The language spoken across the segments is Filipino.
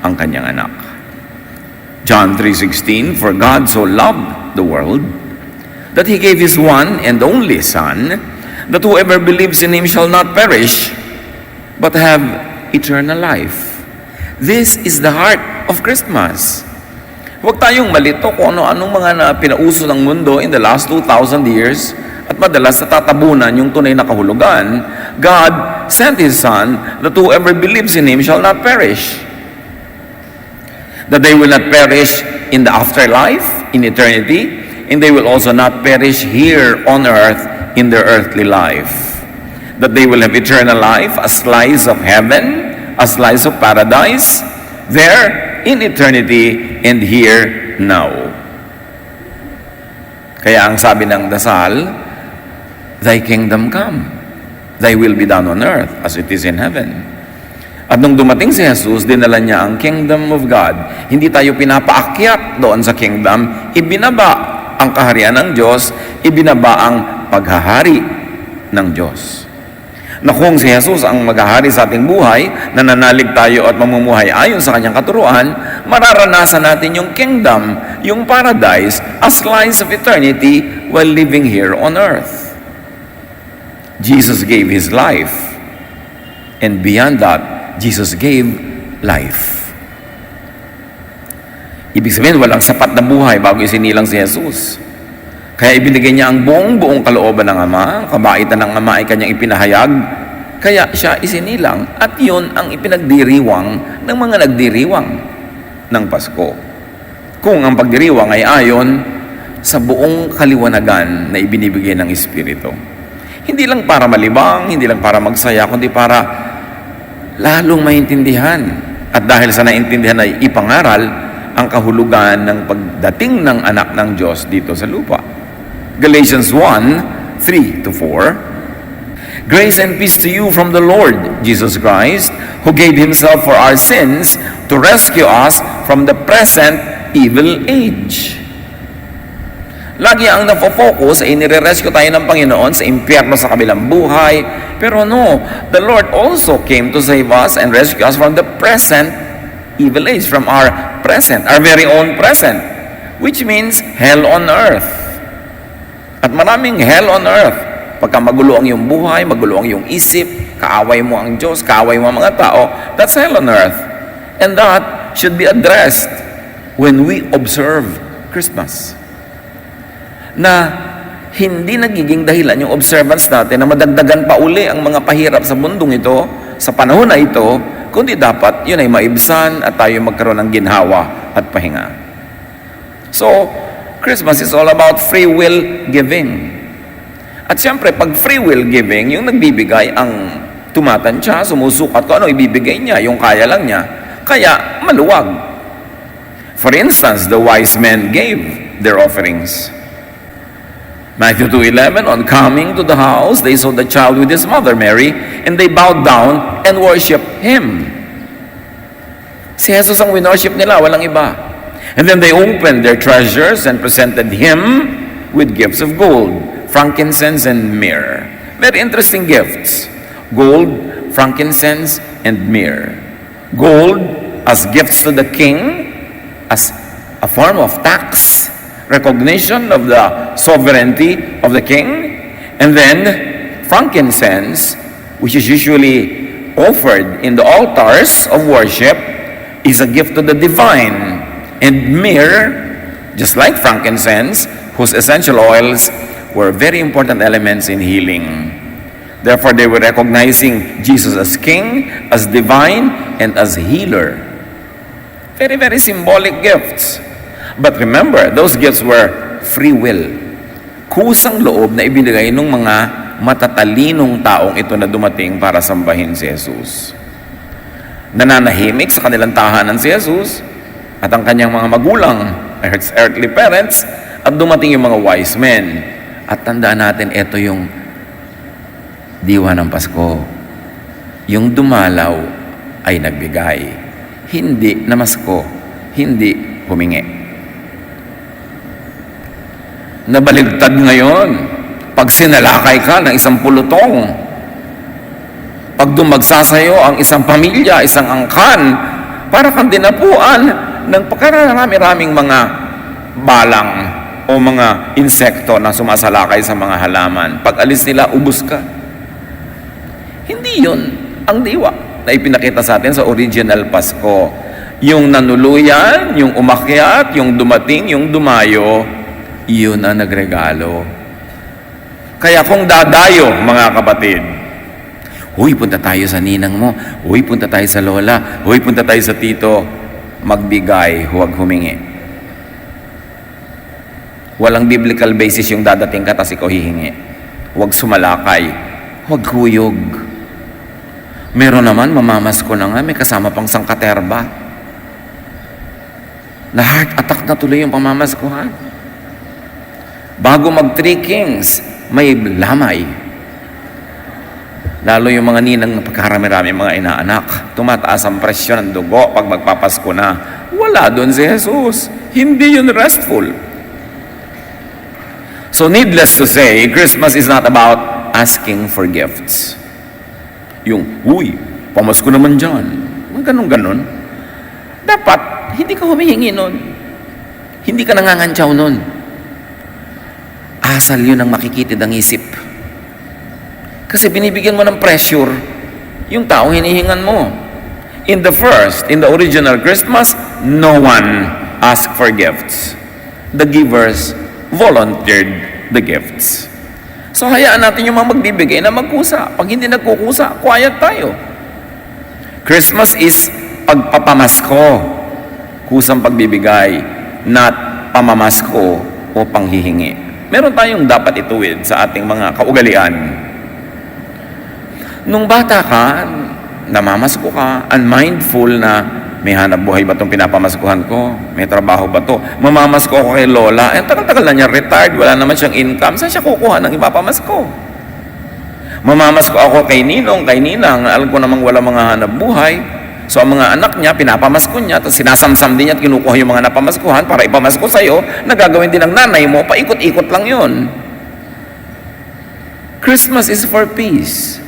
ang kanyang anak. John 3:16, "For God so loved the world that He gave His one and only Son, that whoever believes in Him shall not perish, but have eternal life." This is the heart of Christmas. Huwag tayong malito kung ano-anong mga pinauso ng mundo in the last 2,000 years at madalas natatabunan yung tunay na kahulugan. God sent His Son that whoever believes in Him shall not perish. That they will not perish in the afterlife, in eternity, and they will also not perish here on earth in their earthly life. That they will have eternal life, a slice of heaven, a slice of paradise, there in eternity and here now. Kaya ang sabi ng dasal, "Thy kingdom come, Thy will be done on earth as it is in heaven." At nung dumating si Jesus, dinala niya ang kingdom of God. Hindi tayo pinapaakyat doon sa kingdom, ibinaba ang kaharian ng Diyos, ibinaba ang paghahari ng Diyos. Na kung si Jesus ang maghahari sa ating buhay, nananalig tayo at mamumuhay ayon sa kanyang katuruan, mararanasan natin yung kingdom, yung paradise, a slice of eternity while living here on earth. Jesus gave His life, and beyond that, Jesus gave life. Ibig sabihin, walang sapat na buhay bago isinilang si Jesus. Kaya ibinigay niya ang buong kalooban ng Ama, kabaitan ng Ama ay kanyang ipinahayag, kaya siya isinilang, at yun ang ipinagdiriwang ng mga nagdiriwang ng Pasko. Kung ang pagdiriwang ay ayon sa buong kaliwanagan na ibinibigay ng Espiritu. Hindi lang para malibang, hindi lang para magsaya, kundi para lalong maintindihan. At dahil sa naintindihan ay ipangaral ang kahulugan ng pagdating ng anak ng Diyos dito sa lupa. Galatians 1:3-4, "Grace and peace to you from the Lord Jesus Christ, who gave Himself for our sins to rescue us from the present evil age." Lagi ang nafo-focus ay nire-rescue tayo ng Panginoon sa impyerno sa kabilang buhay. Pero no, the Lord also came to save us and rescue us from the present evil age, from our present, our very own present, which means hell on earth. At maraming hell on earth. Pagka magulo ang iyong buhay, magulo ang iyong isip, kaaway mo ang Diyos, kaaway mo ang mga tao, that's hell on earth. And that should be addressed when we observe Christmas. Na hindi nagiging dahilan yung observance natin na madagdagan pa uli ang mga pahirap sa mundong ito, sa panahon na ito, kundi dapat yun ay maibsan at tayo magkaroon ng ginhawa at pahinga. So, Christmas is all about free will giving. At siyempre, pag free will giving, yung nagbibigay ang tumatansya, sumusukat ko ano ibibigay niya, yung kaya lang niya. Kaya, maluwag. For instance, the wise men gave their offerings. Matthew 2:11, "On coming to the house, they saw the child with his mother Mary, and they bowed down and worshiped Him." Si Jesus ang worship nila, walang iba. And then they opened their treasures and presented Him with gifts of gold, frankincense, and myrrh. Very interesting gifts. Gold, frankincense, and myrrh. Gold as gifts to the king, as a form of tax, recognition of the sovereignty of the king. And then frankincense, which is usually offered in the altars of worship, is a gift to the divine. And myrrh, just like frankincense, whose essential oils were very important elements in healing. Therefore, they were recognizing Jesus as king, as divine, and as healer. Very, very symbolic gifts. But remember, those gifts were free will. Kusang loob na ibinigay ng mga matatalinong taong ito na dumating para sambahin si Jesus. Nananahimik sa kanilang tahanan si Jesus at ang kanyang mga magulang, earthly parents, at dumating yung mga wise men. At tandaan natin, ito yung diwa ng Pasko. Yung dumalaw ay nagbigay. Hindi namasko, hindi humingi. Nabaligtad ngayon, pag sinalakay ka ng isang pulutong, pag dumagsasayo ang isang pamilya, isang angkan, para kang dinapuan ng pagkarami-raming mga balang o mga insekto na sumasalakay sa mga halaman. Pag alis nila, ubos ka. Hindi yun ang diwa na ipinakita sa atin sa original Pasko. Yung nanuluyan, yung umakyat, yung dumating, yung dumayo, yun ang nagregalo. Kaya kung dadayo, mga kapatid, huy, punta tayo sa ninang mo, huy, punta tayo sa lola, huy, punta tayo sa tito, magbigay, huwag humingi. Walang biblical basis yung dadating ka, tas ikaw hihingi. Huwag sumalakay, huwag huyog. Meron naman, mamamasko na nga, may kasama pang sangkaterba. Na heart attack na tuloy yung pamamaskuhan. Bago mag Three Kings, may lamay. Lalo yung mga ninang na pagkarami-rami mga inaanak. Tumataas ang presyon ng dugo pag magpapasko na. Wala doon si Jesus. Hindi yun restful. So needless to say, Christmas is not about asking for gifts. Yung, uy, pamasko naman dyan. Ganun-ganun. Dapat, hindi ka humihingi nun. Hindi ka nangangantsaw nun. Asal yun ang makikitid ang isip. Kasi binibigyan mo ng pressure yung taong hinihingan mo. In the original Christmas, no one asked for gifts. The givers volunteered the gifts. So hayaan natin yung mga magbibigay na magkusa. Pag hindi nagkukusa, quiet tayo. Christmas is pagpapamasko, kusang pagbibigay, not pamamasko o panghihingi. Meron tayong dapat ituwid sa ating mga kaugalian. Nung bata ka, namamasko ka, unmindful na may hanap buhay ba itong pinapamaskuhan ko? May trabaho ba ito? Mamamasko ako kay Lola. Tagal-tagal na niya retired, wala naman siyang income. Saan siya kukuha ng ipapamasko? Mamamasko ako kay Ninong, kay Ninang, alam ko namang wala mga hanap buhay. So ang mga anak niya, pinapamasko niya, tapos sinasamsam din niya at kinukuha yung mga napamaskuhan para ipamasko sa'yo, na gagawin din ng nanay mo, paikot-ikot lang yun. Christmas is for peace.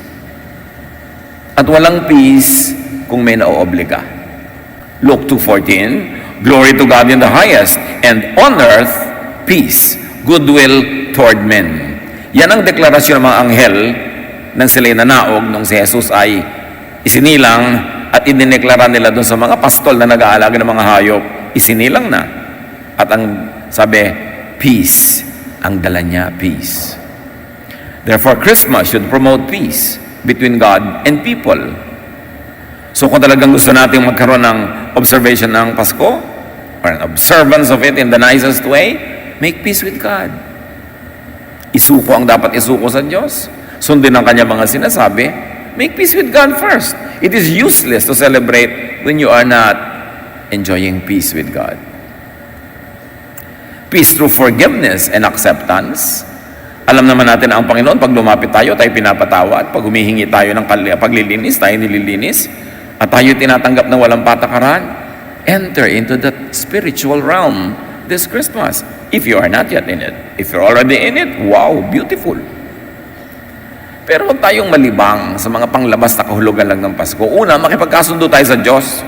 At walang peace kung may naoobliga. Luke 2:14, glory to God in the highest, and on earth, peace, goodwill toward men. Yan ang deklarasyon ng mga anghel nang sila'y nanaog nung si Jesus ay isinilang at idineklara nila dun sa mga pastol na nag-aalaga ng mga hayop, isinilang na. At ang sabi, peace, ang dala niya, peace. Therefore, Christmas should promote peace between God and people. So kung talagang gusto natin magkaroon ng observation ng Pasko, or an observance of it in the nicest way, make peace with God. Isuko ang dapat isuko sa Diyos. Sundin ang kanya mga sinasabi. Make peace with God first. It is useless to celebrate when you are not enjoying peace with God. Peace through forgiveness and acceptance. Alam naman natin ang Panginoon, pag lumapit tayo pinapatawad. Pag humihingi tayo ng paglilinis, tayo nililinis. At tayo tinatanggap na walang patakaran. Enter into that spiritual realm this Christmas. If you are not yet in it. If you're already in it, wow, beautiful. Pero huwag tayong malibang sa mga panglabas na kahulugan lang ng Pasko. Una, makipagkasundo tayo sa Diyos.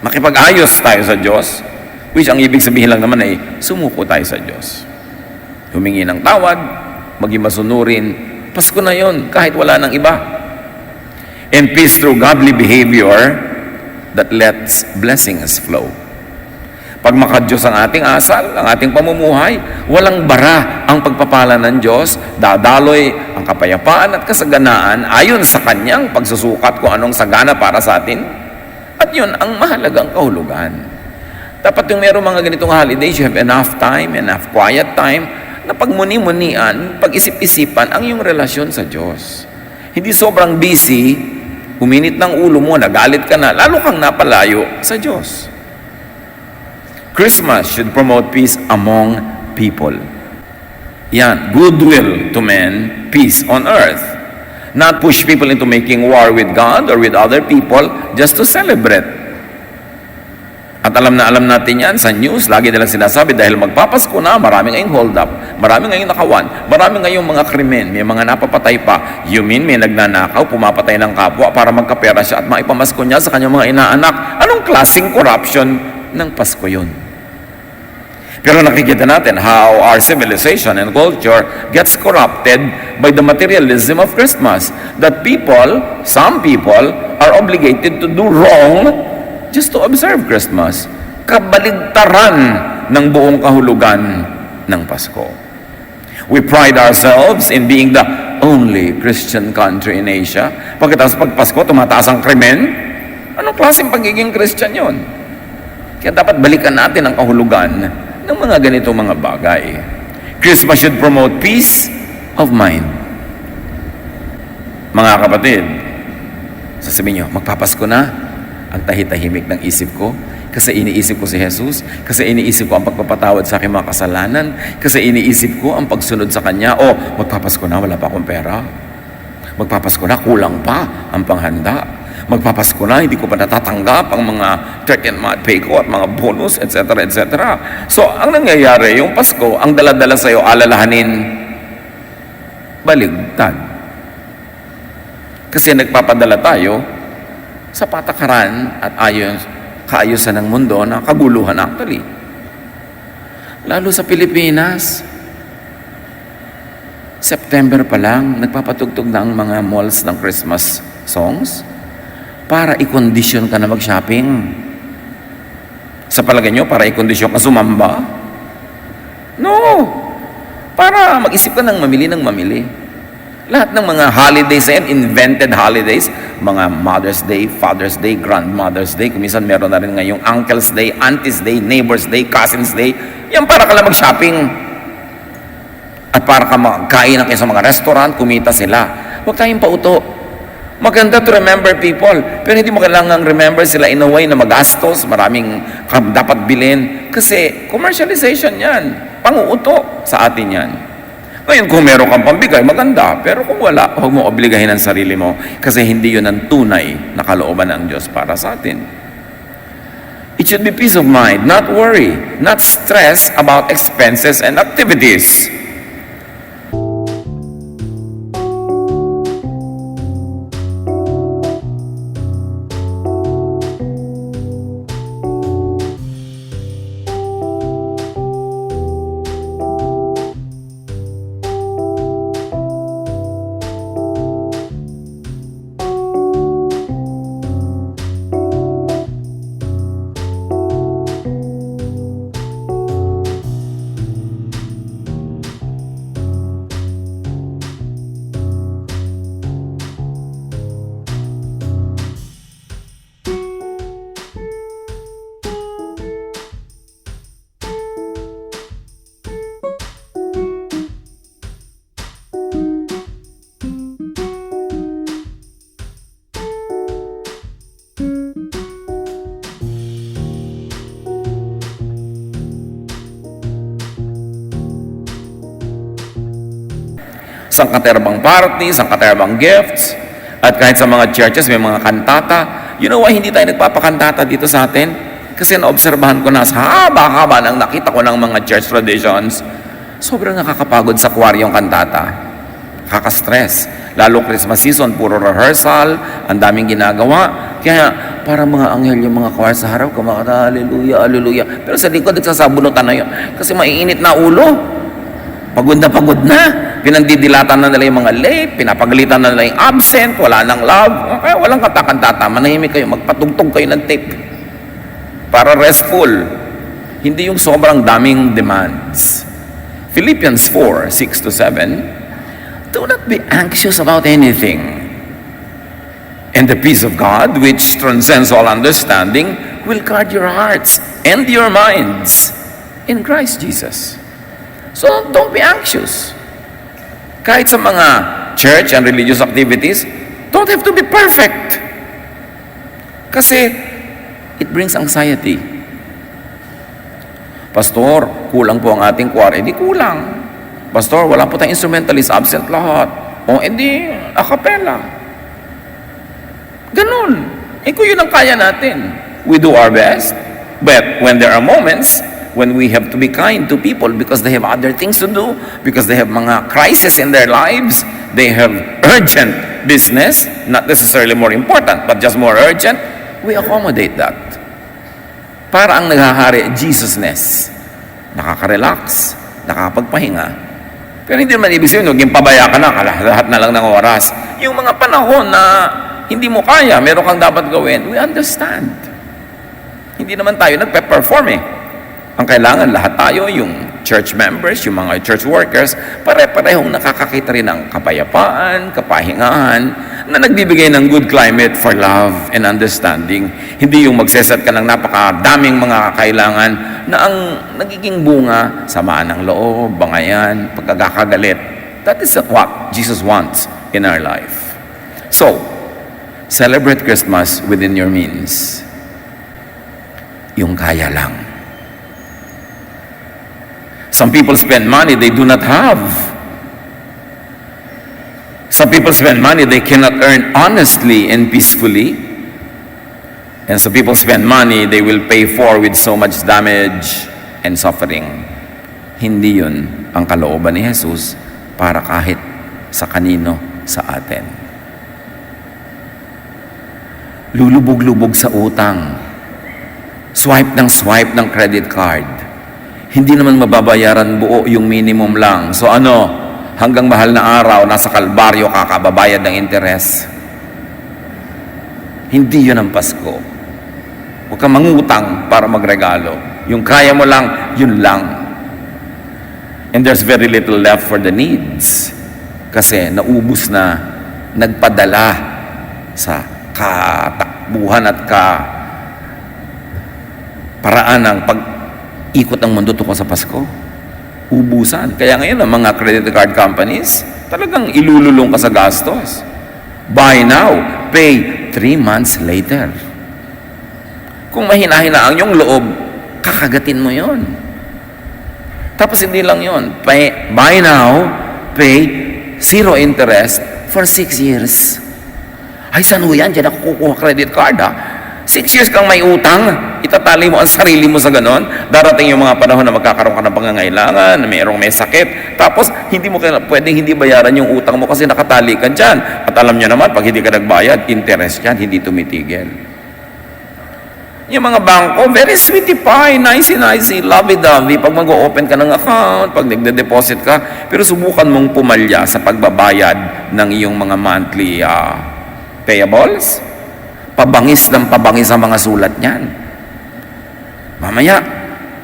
Makipag-ayos tayo sa Diyos. Which ang ibig sabihin lang naman ay sumuko tayo sa Diyos. Humingi ng tawad, maging masunurin. Pasko na yon, kahit wala nang iba. And peace through godly behavior that lets blessings flow. Pag makadiyos ang ating asal, ang ating pamumuhay, walang bara ang pagpapala ng Diyos, dadaloy ang kapayapaan at kasaganaan ayon sa Kanyang pagsusukat kung anong sagana para sa atin. At yun ang mahalagang kahulugan. Dapat yung meron mga ganitong holidays, you have enough time, enough quiet time, na pagmuni-munian, pag-isip-isipan ang iyong relasyon sa Diyos. Hindi sobrang busy, uminit ng ulo mo, nagalit ka na, lalo kang napalayo sa Diyos. Christmas should promote peace among people. Yan, goodwill to men, peace on earth. Not push people into making war with God or with other people just to celebrate. At alam na alam natin yan sa news, lagi nilang sinasabi dahil magpapasko na, marami ngayong hold up, marami ngayong nakawan, marami ngayong mga krimen, may mga napapatay pa. You mean may nagnanakaw, pumapatay ng kapwa para magkapera siya at maipamasko niya sa kanyang mga inaanak. Anong klaseng corruption ng Pasko yun? Pero nakikita natin how our civilization and culture gets corrupted by the materialism of Christmas. That people, some people, are obligated to do wrong just to observe Christmas. Kabaligtaran ng buong kahulugan ng Pasko. We pride ourselves in being the only Christian country in Asia. Pagkatapos pag Pasko, tumataas ang krimen. Anong klaseng pagiging Christian yon? Kaya dapat balikan natin ang kahulugan ng mga ganitong mga bagay. Christmas should promote peace of mind. Mga kapatid, sasabihin nyo, magpapasko na, ang tahitahimik ng isip ko, kasi iniisip ko si Jesus, kasi iniisip ko ang pagpapatawad sa aking mga kasalanan, kasi iniisip ko ang pagsunod sa Kanya. O, magpapasko na, wala pa akong pera. Magpapasko na, kulang pa ang panghanda. Magpapasko na, hindi ko pa natatanggap ang mga 13th pay ko at mga bonus, etc., etc. So, ang nangyayari, yung Pasko, ang dala-dala sa'yo, alalahanin, baligtad. Kasi nagpapadala tayo sa patakaran at kaayusan ng mundo na kaguluhan actually. Lalo sa Pilipinas, September pa lang, nagpapatugtog na ang mga malls ng Christmas songs para i-condition ka na mag-shopping. Sa palagay nyo, para i-condition ka sumamba? No! Para mag-isip ka ng mamili. Lahat ng mga holidays na yan, invented holidays, mga Mother's Day, Father's Day, Grandmother's Day, kumisan meron na rin ngayong Uncle's Day, Auntie's Day, Neighbor's Day, Cousin's Day. Yan para ka lang mag-shopping. At para ka magkain sa mga restaurant, kumita sila. Huwag tayong pauto. Maganda to remember people, pero hindi mo kailangang remember sila in a way na magastos, maraming dapat bilhin. Kasi commercialization yan, panguuto sa atin yan. Ngayon, kung meron kang pambigay, maganda. Pero kung wala, huwag mo obligahin ang sarili mo kasi hindi yun ang tunay na kalooban ng Diyos para sa atin. It should be peace of mind, not worry, not stress about expenses and activities. Sangkaterbang party, sangkaterbang gifts, at kahit sa mga churches may mga kantata. You know why hindi tayo nagpapakantata dito sa atin? Kasi naobserbahan ko na sa haba-haba nang nakita ko ng mga church traditions, sobrang nakakapagod sa choir yung kantata. Kaka-stress. Lalo Christmas season, puro rehearsal, ang daming ginagawa. Kaya para mga anghel yung mga choir sa harap, kumakanta, hallelujah, hallelujah. Pero sa likod, nagsasabunutan na yun. Kasi maiinit na ulo. Pagod na. Pinandidilatan na nila yung mga late, pinapagalitan na nila yung absent, wala nang love. Kaya walang katakantata, manahimik kayo, magpatugtog kayo ng tape. Para restful. Hindi yung sobrang daming demands. Philippians 4:6-7, do not be anxious about anything. And the peace of God, which transcends all understanding, will guard your hearts and your minds in Christ Jesus. So, don't be anxious. Kahit sa mga church and religious activities, don't have to be perfect. Kasi, it brings anxiety. Pastor, kulang po ang ating choir. Di kulang. Pastor, wala po tayong instrumentalist, absent lahat. O, edi, a cappella. Ganun. Kung yun ang kaya natin. We do our best. But when there are moments when we have to be kind to people because they have other things to do, because they have mga crisis in their lives, they have urgent business, not necessarily more important, but just more urgent, we accommodate that. Para ang naghahari, Jesusness. Nakaka-relax, nakakapagpahinga. Pero hindi naman ibig sabihin, maging pabaya ka na, lahat na lang ng oras. Yung mga panahon na hindi mo kaya, meron kang dapat gawin, we understand. Hindi naman tayo nagpe-perform eh. Ang kailangan lahat tayo, yung church members, yung mga church workers, pare-parehong nakakakita rin ng kapayapaan, kapahingahan, na nagbibigay ng good climate for love and understanding. Hindi yung magseset ka ng napakadaming mga kailangan na ang nagiging bunga, samaan ng loob, bangayan, pagkakagalit. That is what Jesus wants in our life. So, celebrate Christmas within your means. Yung kaya lang. Some people spend money they do not have. Some people spend money they cannot earn honestly and peacefully. And some people spend money they will pay for with so much damage and suffering. Hindi yun ang kalooban ni Jesus para kahit sa kanino sa atin. Lulubog-lubog sa utang. Swipe ng credit card. Hindi naman mababayaran buo yung minimum lang. So hanggang mahal na araw, nasa kalbaryo kakababayad ng interes. Hindi yun ang Pasko. Huwag kang mangutang para magregalo. Yung kaya mo lang, yun lang. And there's very little left for the needs. Kasi naubos na, nagpadala sa katakbuhan at paraan ng ikot ng mundo tungkol sa Pasko. Ubusan. Kaya ngayon, ang mga credit card companies, talagang ilululong ka sa gastos. Buy now, pay 3 months later. Kung mahina-hina ang yung loob, kakagatin mo yon. Tapos hindi lang yon. Buy now, pay 0 interest for 6 years. Ay, saan ho yan? Diyan ako kukuha credit card, ha? 6 years kang may utang, itatali mo ang sarili mo sa ganon. Darating yung mga panahon na magkakaroon ka ng pangangailangan, na may sakit. Tapos, hindi mo pwedeng hindi bayaran yung utang mo kasi nakatali ka dyan. At alam nyo naman, pag hindi ka nagbayad, interest yan, hindi tumitigil. Yung mga bangko, very sweetie pie, nicey, lovey-dovey. Pag mag-open ka ng account, pag nagde-deposit ka, pero subukan mong pumalya sa pagbabayad ng iyong mga monthly payables. Pabangis ng pabangis ang mga sulat niyan. Mamaya,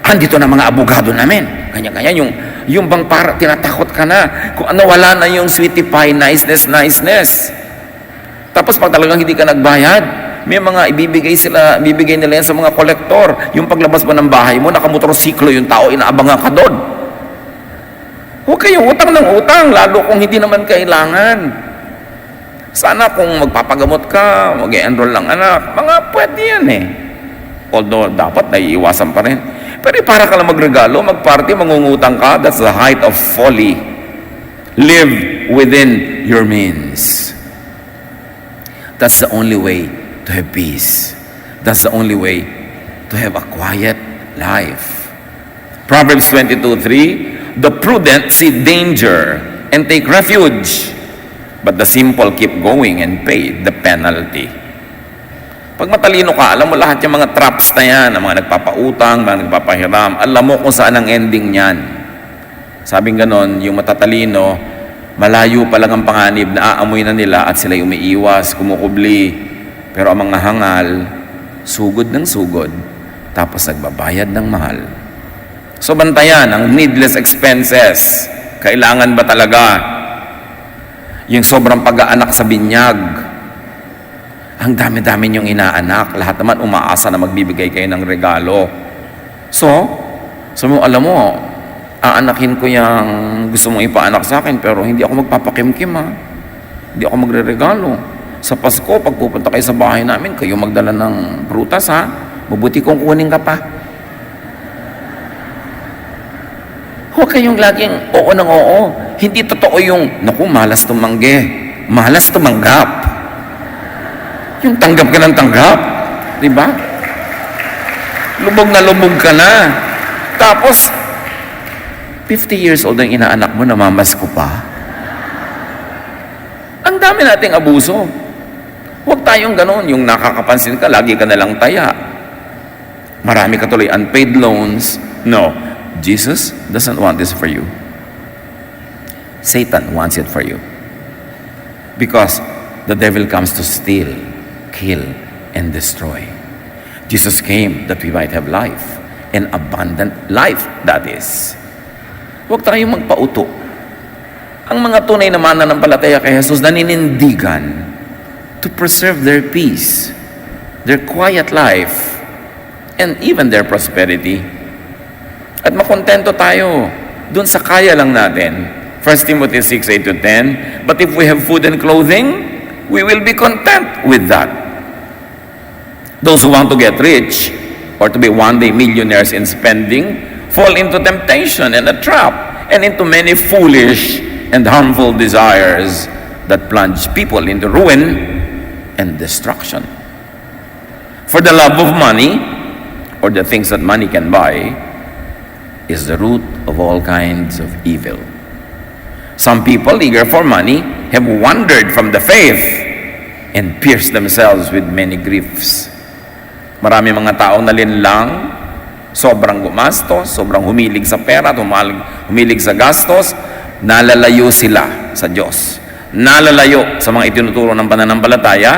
andito na mga abogado namin. Kanya-kanya, yung bang para tinatakot ka na. Kung ano, wala na yung sweetie pie, niceness. Tapos pag talagang hindi ka nagbayad, may mga ibibigay nila yan sa mga kolektor. Yung paglabas mo ng bahay mo, nakamotorsiklo yung tao, inaabangan ka doon. Huwag kayong utang ng utang, lalo kung hindi naman kailangan. Sana kung magpapagamot ka, mag-enroll ng anak, mga pwede yan eh. Although dapat naiiwasan pa rin. Pero para ka lang magregalo, magparty, mangungutang ka, that's the height of folly. Live within your means. That's the only way to have peace. That's the only way to have a quiet life. Proverbs 22:3, the prudent see danger and take refuge, but the simple keep going and pay the penalty. Pag matalino ka, alam mo lahat yung mga traps na yan, ang mga nagpapautang, mga nagpapahiram, alam mo kung saan ang ending niyan. Sabing ganon, yung matatalino, malayo pa lang ang panganib na aamoy na nila at sila'y umiiwas, kumukubli. Pero ang mga hangal, sugod ng sugod, tapos nagbabayad ng mahal. So bantayan ang needless expenses. Kailangan ba talaga? Yung sobrang pag-aanak sa binyag. Ang dami-dami niyong inaanak. Lahat naman umaasa na magbibigay kayo ng regalo. So alam mo, aanakin ko yung gusto mong ipaanak sa akin, pero hindi ako magpapakimkim, ha. Hindi ako magre-regalo. Sa Pasko, pag pupunta kayo sa bahay namin, kayo magdala ng prutas, ha. Mabuti kung kunin ka pa. Huwag kayong laging oo ng oo. Hindi totoo yung, naku, malas tumanggi. Malas tumanggap. Yung tanggap ka ng tanggap. Diba? Lubog na lubog ka na. Tapos, 50 years old ang inaanak mo, namamasko pa. Ang dami nating abuso. Huwag tayong ganon, yung nakakapansin ka, lagi ka nalang taya. Marami ka tuloy unpaid loans. No, Jesus doesn't want this for you. Satan wants it for you. Because the devil comes to steal, kill, and destroy. Jesus came that we might have life, and abundant life, that is. Huwag tayong magpauto. Ang mga tunay na mananampalataya kay Jesus naninindigan to preserve their peace, their quiet life, and even their prosperity. At makontento tayo dun sa kaya lang natin. 1 Timothy 6:8-10, but if we have food and clothing, we will be content with that. Those who want to get rich or to be one day millionaires in spending fall into temptation and a trap and into many foolish and harmful desires that plunge people into ruin and destruction. For the love of money, or the things that money can buy, is the root of all kinds of evil. Some people eager for money have wandered from the faith and pierced themselves with many griefs. Marami mga taong nalinlang, sobrang gumastos, sobrang humilig sa pera, humilig sa gastos, nalalayo sila sa Diyos. Nalalayo sa mga itinuturo ng pananampalataya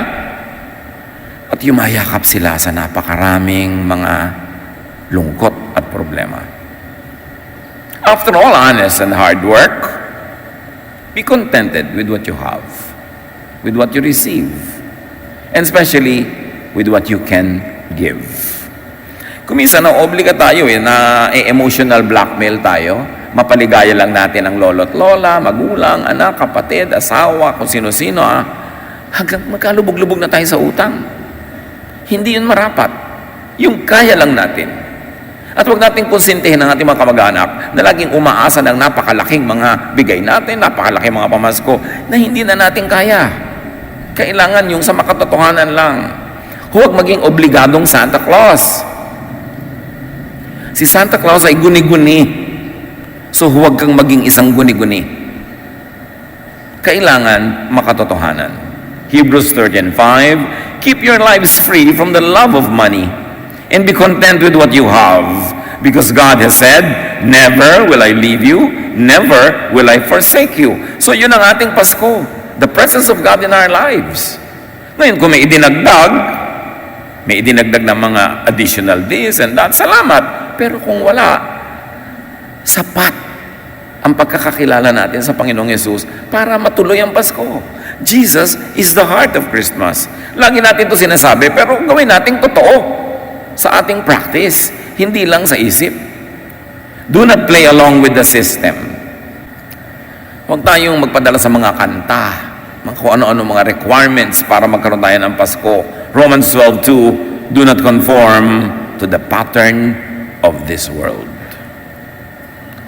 at yumayakap sila sa napakaraming mga lungkot at problema. After all honest and hard work, be contented with what you have, with what you receive, and especially with what you can give. Kumisa na obliga tayo na emotional blackmail tayo, mapaligaya lang natin ang lolo't lola, magulang, anak, kapatid, asawa, kung sino-sino, hanggang magkalubog-lubog na tayo sa utang. Hindi yun marapat. Yung kaya lang natin. At huwag nating konsintihin ang ating mga kamag-anak na laging umaasa ng napakalaking mga bigay natin, napakalaking mga pamasko na hindi na natin kaya. Kailangan yung sa makatotohanan lang. Huwag maging obligadong Santa Claus. Si Santa Claus ay guni-guni. So huwag kang maging isang guni-guni. Kailangan makatotohanan. Hebrews 13:5, keep your lives free from the love of money and be content with what you have, because God has said, never will I leave you, never will I forsake you. So yun ang ating Pasko, the presence of God in our lives. Ngayon, kung may idinagdag ng mga additional this and that, salamat. Pero kung wala, sapat ang pagkakakilala natin sa Panginoong Yesus para matuloy ang Pasko. Jesus is the heart of Christmas. Lagi natin ito sinasabi, pero gawin natin totoo sa ating practice, hindi lang sa isip. Do not play along with the system. Huwag tayong magpadala sa mga kanta, kung ano-ano mga requirements para magkaroon tayo ng Pasko. Romans 12:2, do not conform to the pattern of this world.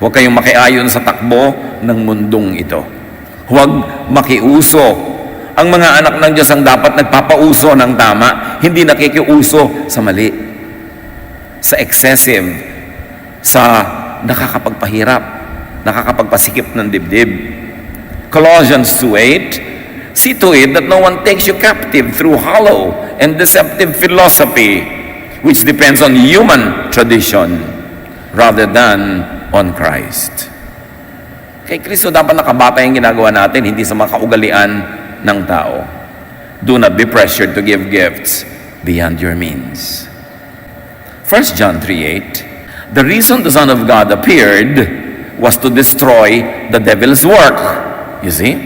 Huwag kayong makiayon sa takbo ng mundong ito. Huwag makiuso. Ang mga anak ng Diyos ang dapat nagpapauso ng tama, hindi nakikiuso sa mali, sa excessive, sa nakakapagpahirap, nakakapagpasikip ng dibdib. Colossians 2:8, see to it that no one takes you captive through hollow and deceptive philosophy, which depends on human tradition rather than on Christ. Kay Kristo dapat nakabata yung ginagawa natin, hindi sa mga kaugalian ng tao. Do not be pressured to give gifts beyond your means. 1 John 3:8, the reason the Son of God appeared was to destroy the devil's work. You see?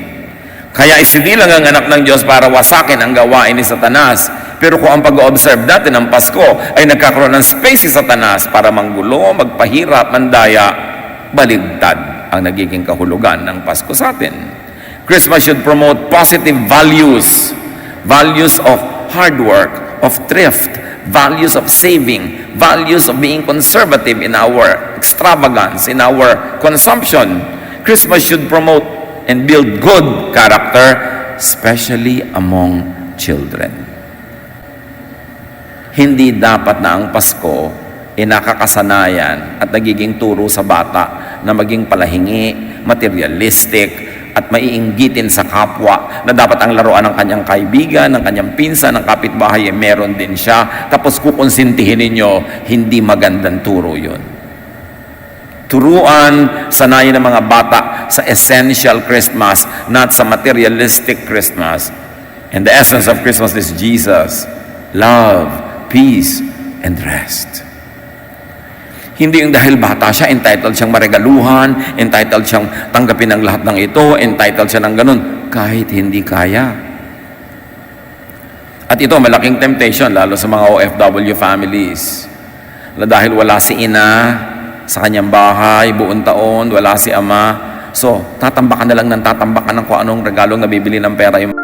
Kaya isinilang ang anak ng Diyos para wasakin ang gawain ni Satanas. Pero kung ang pag-observe natin ng Pasko ay nagkakaroon ng space si Satanas para manggulo, magpahirap, mandaya, baligtad ang nagiging kahulugan ng Pasko sa atin. Christmas should promote positive values, values of hard work, of thrift, values of saving, values of being conservative in our extravagance, in our consumption. Christmas should promote and build good character, especially among children. Hindi dapat na ang Pasko nakakasanayan at nagiging turo sa bata na maging palahingi, materialistic, at maiinggitin sa kapwa na dapat ang laruan ng kanyang kaibigan, ng kanyang pinsan, ng kapitbahay, meron din siya. Tapos kukonsintihin ninyo, hindi magandang turo yun. Turuan, sanayin ng mga bata sa essential Christmas, not sa materialistic Christmas. And the essence of Christmas is Jesus, love, peace, and rest. Hindi yung dahil bata siya, entitled siyang maregaluhan, entitled siyang tanggapin ang lahat ng ito, entitled siya ng ganun, kahit hindi kaya. At ito, malaking temptation, lalo sa mga OFW families. Dahil wala si ina sa kanyang bahay, buong taon, wala si ama. So, tatambakan na lang ng tatambakan ng kung anong regalong nabibili ng pera yung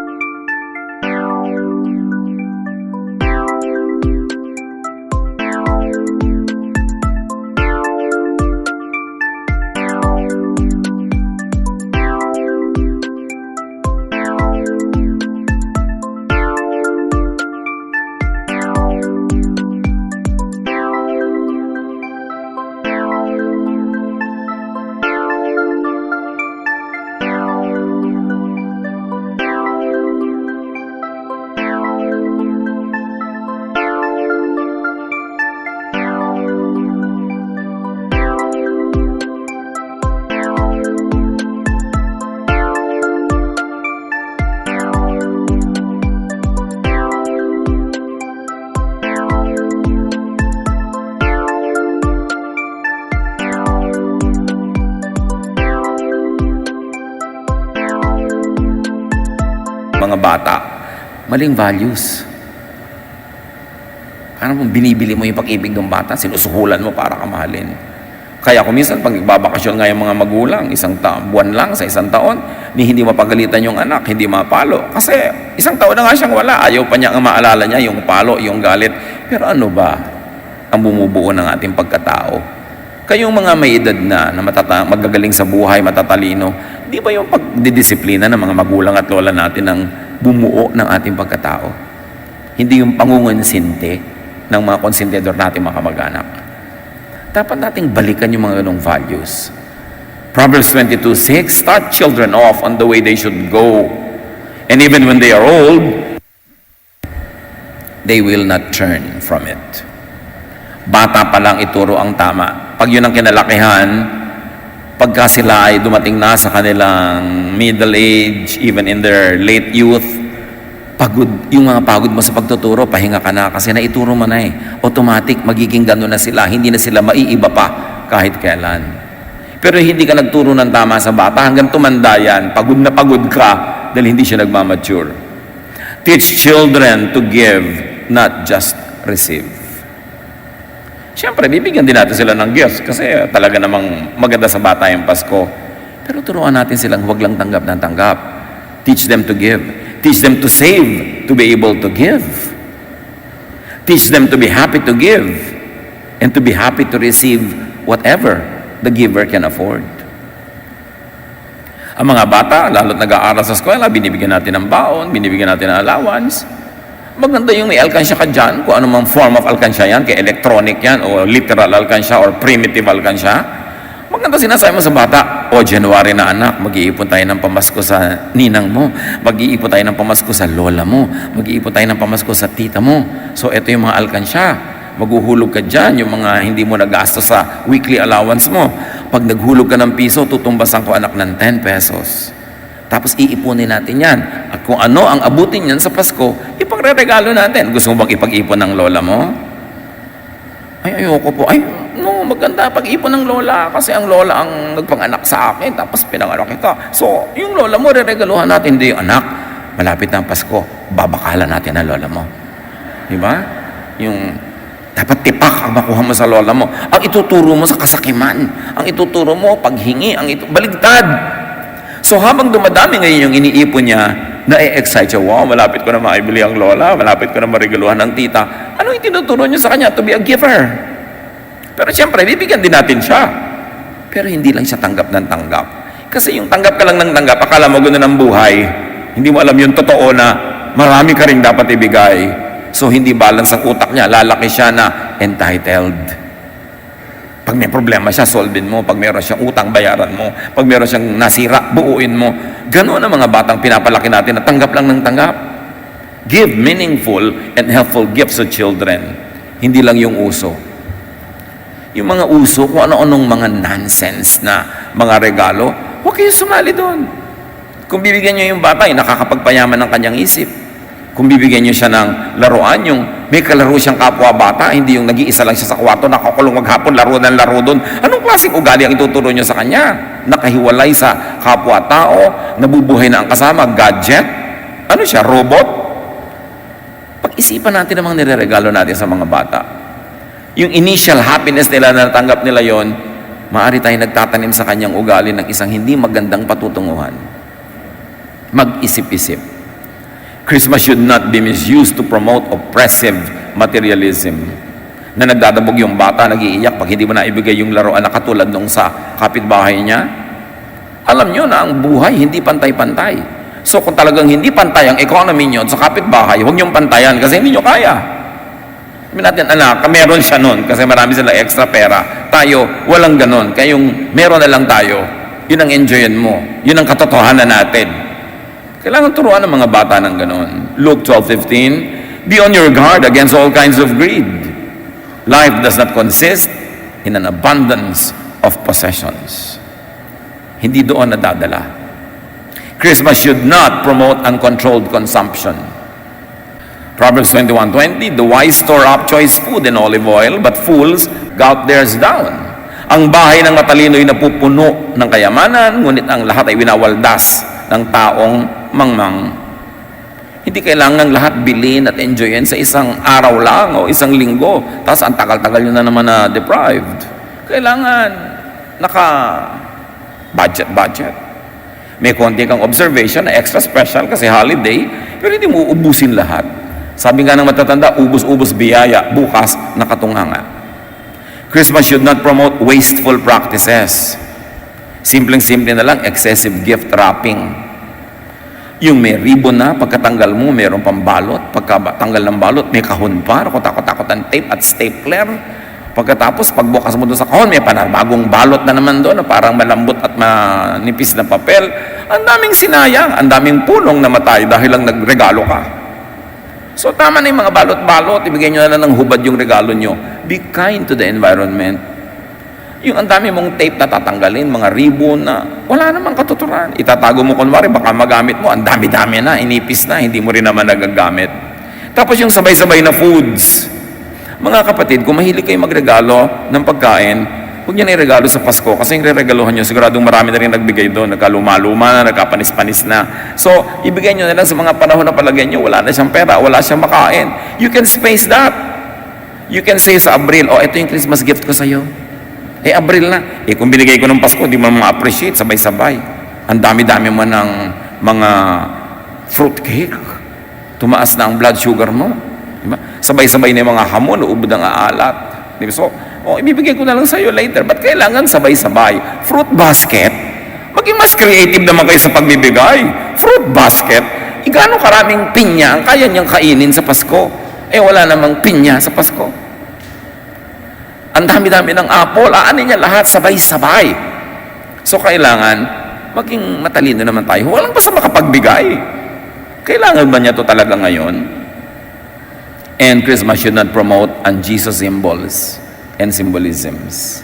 mga bata, maling values. Parang binibili mo yung pag-ibig ng bata, sinusuhulan mo para kamahalin. Kaya kung minsan, pag nagbabakasyon nga yung mga magulang, buwan lang sa isang taon, hindi mapagalitan yung anak, hindi mapalo. Kasi isang taon na nga siyang wala, ayaw pa niya ang maalala niya, yung palo, yung galit. Pero ano ba ang bumubuo ng ating pagkatao? Kayong mga may edad na magagaling sa buhay, matatalino, di ba yung pagdidisiplina ng mga magulang at lola natin ang bumuo ng ating pagkatao? Hindi yung pangungonsinti ng mga konsentidor natin mga kamag-anak. Dapat nating balikan yung mga ganong values. Proverbs 22:6, start children off on the way they should go. And even when they are old, they will not turn from it. Bata pa lang ituro ang tama. Pag yun ang kinalakihan, pagka sila ay dumating na sa kanilang middle age, even in their late youth, pagod, yung mga pagod mo sa pagtuturo, pahinga ka na kasi naituro mo na eh. Automatic, magiging gano'n na sila. Hindi na sila maiiba pa kahit kailan. Pero hindi ka nagturo ng tama sa bata, hanggang tumanda yan, pagod na pagod ka dahil hindi siya nagmamature. Teach children to give, not just receive. Siyempre, bibigyan din natin sila ng gifts kasi talaga namang maganda sa bata yung Pasko. Pero turuan natin silang huwag lang tanggap ng tanggap. Teach them to give. Teach them to save, to be able to give. Teach them to be happy to give and to be happy to receive whatever the giver can afford. Ang mga bata, lalo't nag-aaral sa eskwela, binibigyan natin ng baon, binibigyan natin ng allowance. Maganda yung may alkansya ka dyan, kung anumang form of alkansya yan, kay electronic yan, o literal alkansya, or primitive alkansya. Maganda sinasabi mo sa bata, January na anak, mag-iipon tayo ng pamasko sa ninang mo, mag-iipon tayo ng pamasko sa lola mo, mag-iipon tayo ng pamasko sa tita mo. So, ito yung mga alkansya. Maghuhulog ka dyan, yung mga hindi mo nagasto sa weekly allowance mo. Pag naghulog ka ng piso, tutumbasan ko anak ng 10 pesos. Tapos iipunin natin yan. At kung ano ang abutin yan sa Pasko, ipagre-regalo natin. Gusto mo bang ipag-ipon ng lola mo? Ay, ayoko po. Ay, no, maganda pag-ipon ng lola kasi ang lola ang nagpanganak sa akin tapos pinanganak kita. So, yung lola mo, re-regaluhan natin. Hindi, anak, malapit na ang Pasko, babakalan natin ang lola mo. Diba? Yung dapat tipak ang makuha mo sa lola mo. Ang ituturo mo sa kasakiman. Ang ituturo mo, paghingi. Baligtad. So habang dumadami ngayon yung iniipon niya, na-excite siya, wow, malapit ko na maibili ang lola, malapit ko na marigaluhan ng tita. Ano yung tinuturo niyo sa kanya? To be a giver. Pero siyempre, bibigyan din natin siya. Pero hindi lang siya tanggap ng tanggap. Kasi yung tanggap ka lang ng tanggap, akala mo gano'n ang buhay. Hindi mo alam yung totoo na marami ka rin dapat ibigay. So hindi balance ang utak niya, lalaki siya na entitled. Pag may problema siya, solvein mo. Pag meron siyang utang, bayaran mo. Pag meron siyang nasira, buuin mo. Ganoon ang mga batang pinapalaki natin na tanggap lang ng tanggap. Give meaningful and helpful gifts to children. Hindi lang yung uso. Yung mga uso, kung ano-anong mga nonsense na mga regalo, huwag kayo sumali doon. Kung bibigyan nyo yung bata, nakakapagpayaman ng kanyang isip. Kung bibigyan nyo siya ng laruan, yung may kalaro siyang kapwa-bata, hindi yung nag-iisa lang siya sa kwarto, nakakulong maghapon, laro ng laro doon. Anong klaseng ugali ang ituturo nyo sa kanya? Nakahiwalay sa kapwa-tao, nabubuhay na ang kasama, gadget? Ano siya, robot? Pag-isipan natin ang mga nireregalo natin sa mga bata. Yung initial happiness nila na natanggap nila yon, maaari tayong nagtatanim sa kanyang ugali ng isang hindi magandang patutunguhan. Mag-isip-isip. Christmas should not be misused to promote oppressive materialism. Na nagdadabog yung bata, nag-iiyak pag hindi mo na ibigay yung laruan na katulad nung sa kapitbahay niya. Alam nyo na ang buhay hindi pantay-pantay. So kung talagang hindi pantay ang economy nyo sa kapitbahay, huwag nyong pantayan kasi hindi nyo kaya. Sabi natin, anak, meron siya nun kasi marami sila extra pera. Tayo, walang ganon. Kaya yung meron na lang tayo, yun ang enjoyin mo. Yun ang katotohanan natin. Kailangan turuan ng mga bata ng ganon. Luke 12:15, be on your guard against all kinds of greed. Life does not consist in an abundance of possessions. Hindi doon nadadala. Christmas should not promote uncontrolled consumption. Proverbs 21:20, the wise store up choice food and olive oil, but fools gout theirs down. Ang bahay ng matalino ay napupuno ng kayamanan, ngunit ang lahat ay winawaldas ng taong mangmang. Hindi kailangan lahat bilhin at enjoyin sa isang araw lang o isang linggo. Tapos ang tagal-tagal nyo na naman na deprived. Kailangan naka-budget. May konti kang observation na extra special kasi holiday, pero hindi mo ubusin lahat. Sabi nga ng matatanda, ubus-ubus biyaya, bukas nakatunganga. Christmas should not promote wasteful practices. Simpleng-simple na lang, excessive gift wrapping. Yung may ribbon na, pagkatanggal mo, mayroong pambalot. Pagkatanggal ng balot, may kahon pa, takot-takot ang tape at stapler. Pagkatapos, pagbukas mo doon sa kahon, may panarbagong balot na naman doon, na parang malambot at manipis na papel. Ang daming sinayang, ang daming punong namatay dahil lang nagregalo ka. So, tama na yung mga balot-balot, ibigay nyo na lang ng hubad yung regalo nyo. Be kind to the environment. Yung ang dami mong tape na tatanggalin, mga ribbon na wala namang katuturan. Itatago mo kunwari, baka magamit mo, ang dami-dami na, inipis na, hindi mo rin naman nagagamit. Tapos yung sabay-sabay na foods. Mga kapatid, kung mahilig kayo magregalo ng pagkain, huwag nyo na iregalo sa Pasko kasi yung reregaluhan nyo, siguradong marami na rin nagbigay doon, nagkaluma-luma na, nagkapanis-panis na. So, ibigay nyo na lang sa mga panahon na palagay nyo, wala na siyang pera, wala siyang makain. You can space that. You can say sa Abril, oh, ito yung Christmas gift ko sa'yo. Abril na. Kung binigay ko ng Pasko, di mo ma-appreciate, sabay-sabay. Ang dami-dami mo ng mga fruit cake. Tumaas na ang blood sugar mo. Diba? Sabay-sabay na yung mga hamon, ubod ang aalat. Diba? So, ibibigay ko na lang sa iyo later. Ba't kailangan sabay-sabay? Fruit basket? Maging mas creative naman kayo sa pagbibigay. Fruit basket? Gaano karaming pinya ang kaya niyang kainin sa Pasko? Wala namang pinya sa Pasko. Ang dami-dami ng apple, aanin niya lahat sabay-sabay. So, kailangan maging matalino naman tayo. Walang basta makapagbigay. Kailangan ba niya to talaga ngayon? And Christmas should not promote un-Jesus symbols and symbolisms.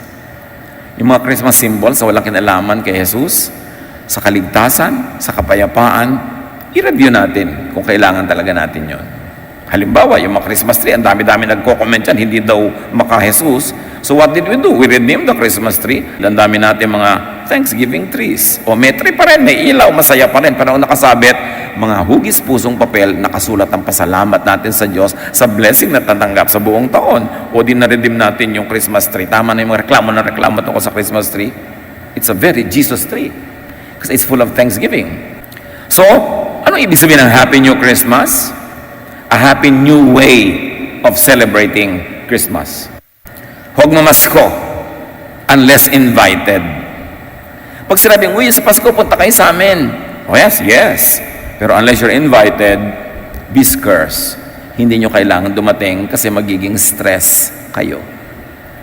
Yung mga Christmas symbols na walang kinalaman kay Jesus, sa kaligtasan, sa kapayapaan, i-review natin kung kailangan talaga natin yon. Halimbawa, yung mga Christmas tree, ang dami-dami nagko-comment yan, hindi daw maka-Jesus. So what did we do? We redeemed the Christmas tree. Ang dami natin mga Thanksgiving trees. O may tree pa rin, may ilaw, masaya pa rin. Pero nakasabit, mga hugis pusong papel, nakasulat ang pasalamat natin sa Diyos sa blessing na tatanggap sa buong taon. O din na-redeem natin yung Christmas tree. Tama na yung mga reklamo tungkol sa Christmas tree. It's a very Jesus tree. Because it's full of Thanksgiving. So, ano ibig sabihin ng Happy New Christmas? A happy new way of celebrating Christmas. Huwag mamasko unless invited. Pag sinabing, uy, sa Pasko, punta kayo sa amin. Oh yes. Pero unless you're invited, be scarce. Hindi nyo kailangan dumating kasi magiging stress kayo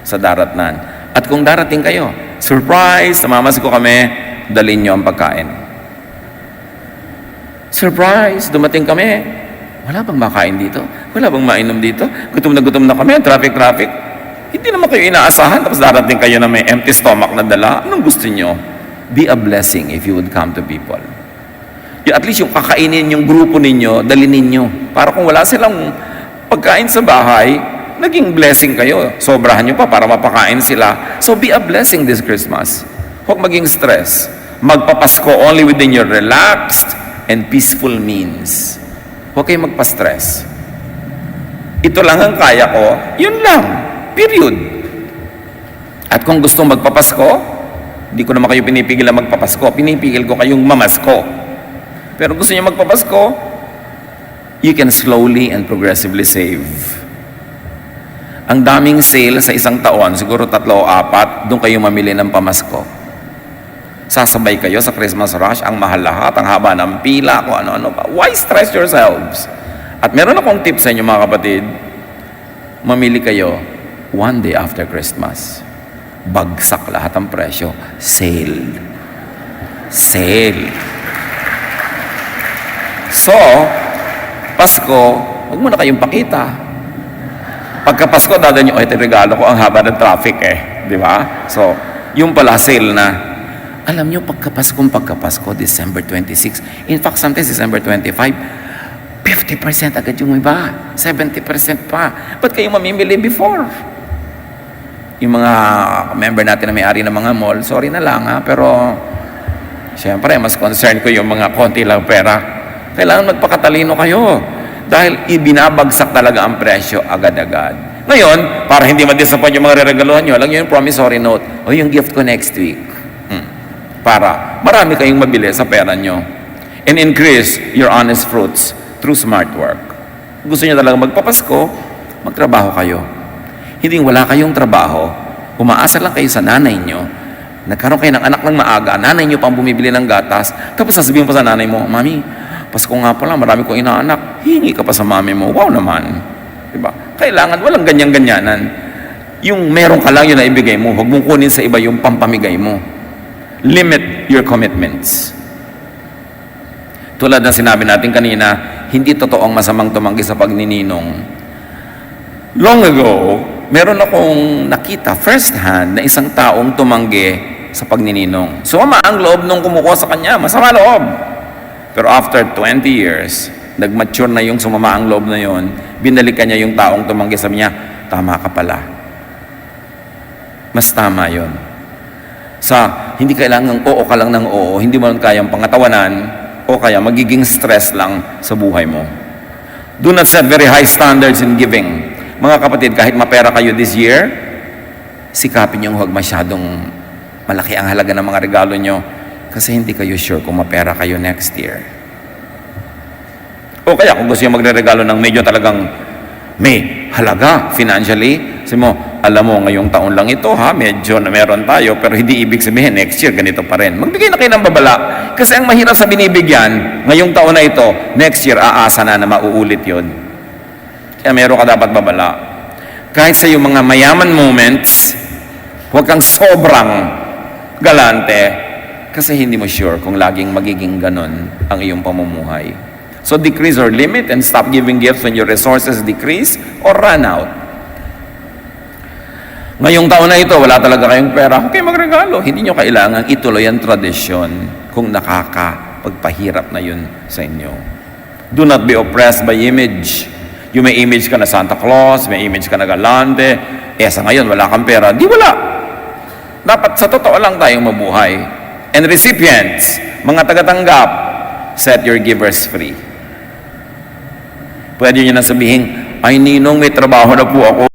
sa daratnan. At kung darating kayo, surprise, samamas ko kami, dalhin nyo ang pagkain. Surprise, dumating kami. Wala bang makain dito? Wala bang mainom dito? Gutom na kami, traffic. Hindi naman kayo inaasahan, tapos darating kayo na may empty stomach na dala. Anong gusto nyo? Be a blessing if you would come to people. At least yung kakainin yung grupo ninyo, dalhin ninyo. Para kung wala silang pagkain sa bahay, naging blessing kayo. Sobrahan nyo pa para mapakain sila. So be a blessing this Christmas. Huwag maging stress. Magpapasko only within your relaxed and peaceful means. Huwag kayong magpa-stress. Ito lang ang kaya ko, yun lang. Period. At kung gusto magpapasko, hindi ko naman kayo pinipigil na magpapasko. Pinipigil ko kayong mamasko. Pero gusto niyo magpapasko, you can slowly and progressively save. Ang daming sale sa isang taon, siguro 3 o 4, doon kayo mamili ng pamasko. Sasabay kayo sa Christmas rush, ang mahal lahat, ang haba ng pila, kung ano-ano pa. Why stress yourselves? At meron akong tip sa inyo mga kapatid, mamili kayo 1 day after Christmas. Bagsak lahat ang presyo. Sale. So, Pasko, huwag mo na kayong pakita. Pagka Pasko, dadaan nyo, ito regalo ko, ang haba ng traffic Di ba? So, yung pala, sale na. Alam nyo, pagka Pasko, December 26, in fact, sometimes December 25, 50% agad yung iba, 70% pa. Ba't kayo mamimili before? Yung mga member natin na may-ari ng mga mall, sorry na lang pero syempre, mas concerned ko yung mga konti lang pera. Kailangan magpakatalino kayo dahil ibinabagsak talaga ang presyo agad-agad. Ngayon, para hindi ma-disappoint yung mga re-regaluhan nyo, lang yung promissory note o yung gift ko next week. Para marami kayong mabili sa pera nyo. And increase your honest fruits through smart work. Gusto nyo talaga magpapasko, magtrabaho kayo. Hindi wala kayong trabaho, umaasa lang kayo sa nanay nyo, nagkaroon kayo ng anak ng maaga, nanay nyo pang bumibili ng gatas, tapos sasabihin pa sa nanay mo, Mami, Pasko nga pala, marami kong inaanak, hingi ka pa sa mami mo, wow naman. Diba? Kailangan, walang ganyan-ganyanan. Yung meron ka lang yun na ibigay mo, huwag mong kunin sa iba yung pampamigay mo. Limit your commitments. Tulad ng sinabi natin kanina, hindi totoong masamang tumanggi sa pagnininong. Long ago, meron akong nakita first hand na isang taong tumanggi sa pagnininong. Sumama ang loob nung kumukuha sa kanya, masama loob. Pero after 20 years, nag-mature na yung sumama ang loob na yon, binalikan niya yung taong tumanggi, sabi niya, tama ka pala. Mas tama yon. Hindi kailangan oo ka lang ng oo, hindi mo lang kayang pangatawanan, o kaya magiging stress lang sa buhay mo. Do not set very high standards in giving. Mga kapatid, kahit mapera kayo this year, sikapin nyo huwag masyadong malaki ang halaga ng mga regalo nyo kasi hindi kayo sure kung mapera kayo next year. O kaya kung gusto nyo magre-regalo ng medyo talagang may halaga financially, sabi mo, alam mo, ngayong taon lang ito medyo na meron tayo, pero hindi ibig sabihin next year ganito pa rin. Magbigay na kayo ng babala kasi ang mahirap sa binibigyan, ngayong taon na ito, next year aasa na mauulit yon. Kaya meron ka dapat babala. Kahit sa yung mga mayaman moments, huwag kang sobrang galante kasi hindi mo sure kung laging magiging ganon ang iyong pamumuhay. So decrease or limit and stop giving gifts when your resources decrease or run out. Ngayong taon na ito, wala talaga kayong pera, okay, magregalo. Hindi nyo kailangan ituloy ang tradisyon kung nakakapagpahirap na yun sa inyo. Do not be oppressed by image. Yung may image ka na Santa Claus, may image ka na galante, sa ngayon wala kang pera. Di wala. Dapat sa totoo lang tayong mabuhay. And recipients, mga tagatanggap, set your givers free. Pwede nyo na sabihin, ay ninong, may trabaho na po ako.